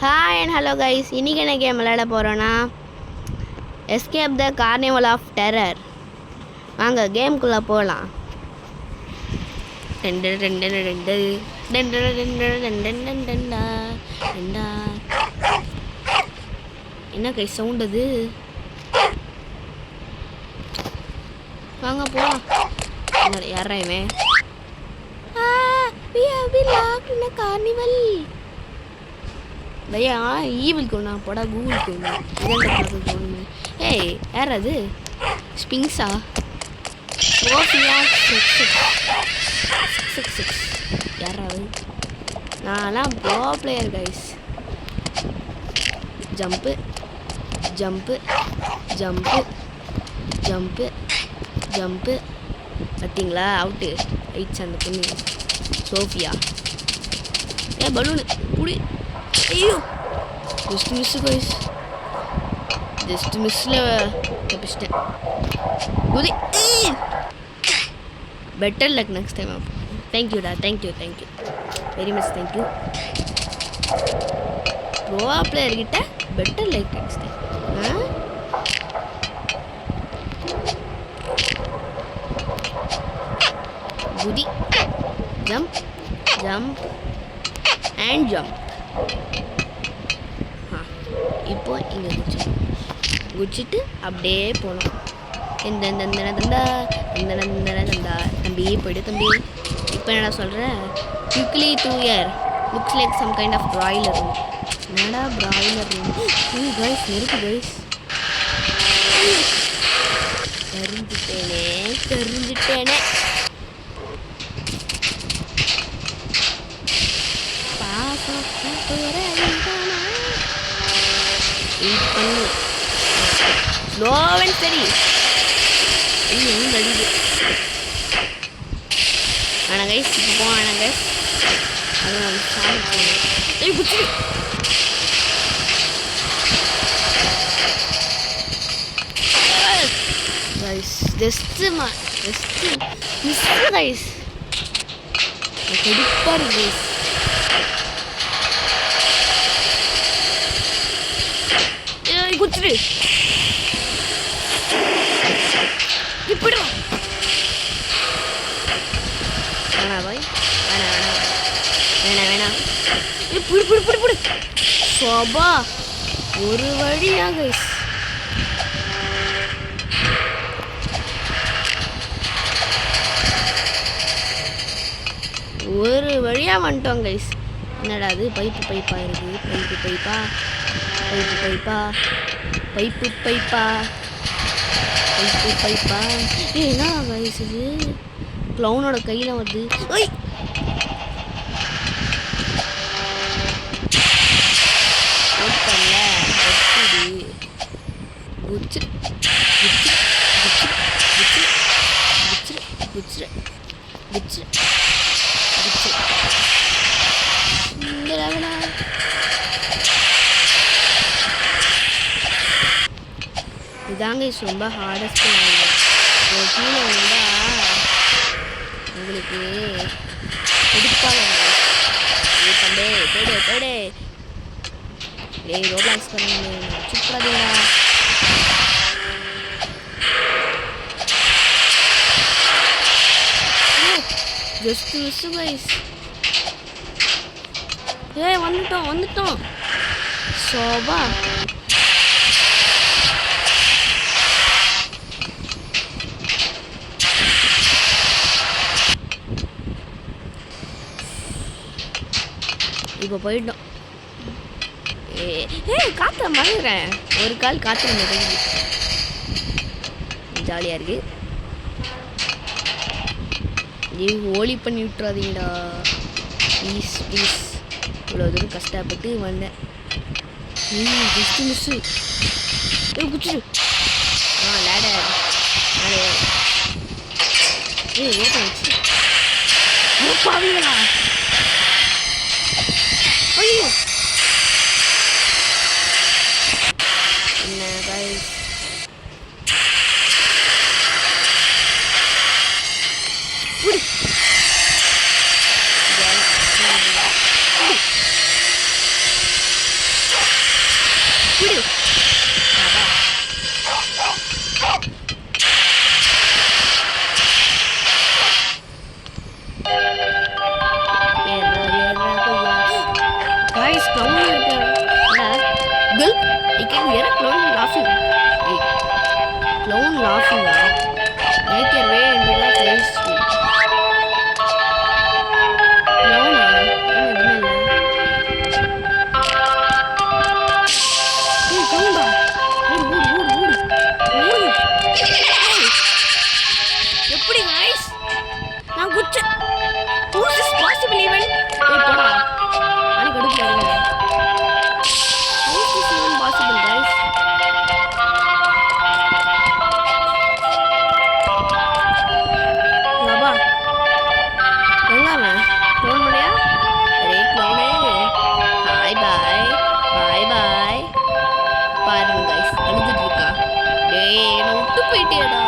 Hi and hello guys, இன்றைக்கி என்ன game விளையாட போகிறோன்னா escape the carnival of terror. வாங்க கேமுக்குள்ளே போகலாம். என்ன கைஸ் சவுண்ட் அது? வாங்க போகலாம். யாரா இவன்? கார்னிவல் பையா ஈவில் கொண்டா போடா கூகுள் கொண்டா இதோன்னு. ஏய் யார் அது? ஸ்பிங்ஸா? ஓஃபியா 666 யாராவது? நான்லாம் bro player guys. Jump jump jump jump jump பார்த்தீங்களா? அவுட்டு ஆயிடுச்சு அந்த பொண்ணு சோஃபியா. ஏ பலூனு புடி. ஐயோ ஜஸ்ட் மிஸ் கைஸ், ஜஸ்ட் மிஸ்ஸில் தப்பிச்சிட்டேன். குதி. Better luck next time. தேங்க்யூடா, thank you very much thank you. Bro பிளேயர்கிட்ட பெட்டர் லக் நெக்ஸ்ட் டைம். குதி, ஜம்ப் ஜம்ப் அண்ட் ஜம்ப். இப்போ இங்கே குச்சிட்டு அப்படியே போகணும். தம்பி போய்டு தம்பி. இப்போ என்னடா சொல்கிறேன்? Quickly through here looks like some kind of broiler room. என்னடா பிராய்லர் ரூம்? கைஸ் நெருப்பு கைஸ். தெரிஞ்சிட்டேனே. Slow and steady. அடிது ஆனால் கைஸ் இப்போ போவேன் கைஸ். அது நான் சாப்பிட்டு குச்சி கைஸ். Just miss guys. கடுப்பாக இருக்கு கைஸ். குச்சிரு இப்படி வேணா பாய், வேணாம் இப்படி சோபா ஒரு வழியா கைஸ். ஒரு வழியா வந்துட்டோம் கைஸ். என்னடா அது? பைப்பா இருக்கு. பைப்பா என்ன கைஸ் இது? க்ளவுனோட கையில் வருது. ஓய் இதாங்க ரொம்ப ஹார்டஸ்ட். கீழே வந்தால் உங்களுக்கு எடுப்பாங்க. போய்டு ரோப்ளாக்ஸ் பண்ணுங்க. சூப்பராதீங்களா? Just miss guys. வந்துட்டோம் சோபா. இப்போ போயிட்டோம். காற்ற மறந்துறேன். ஒரு கால் காற்று மறந்து ஜாலியாக இருக்கு. நீ ஹோலி பண்ணி விட்டுறாதீங்கடா ப்ளீஸ். இவ்வளோ தூரம் கஷ்டப்பட்டு வந்தேன். Just miss. குச்சிரு. லேடர் ஓப்பன் வச்சு பாவீங்களா? ஐயோ என்ன கைஸ்? clown இருக்கு. Gulp. I can hear a clown laughing. Hey, clown laughing. Make your way into the face. Clown Hey, clown ஓடு. எப்படி guys? நான் குச்ச. How is this possible even? போடா. நான் கடுப்புல இருக்கேன். How is this even possible guys? Baba. எங்கங்க? Phone பண்ணியா? அரே க்ளவுனே. Hi bye. Bye bye. பாருங்க guys, அழுதுட்டு இருக்கா. டேய், என்ன விட்டு போயிட்டியடா.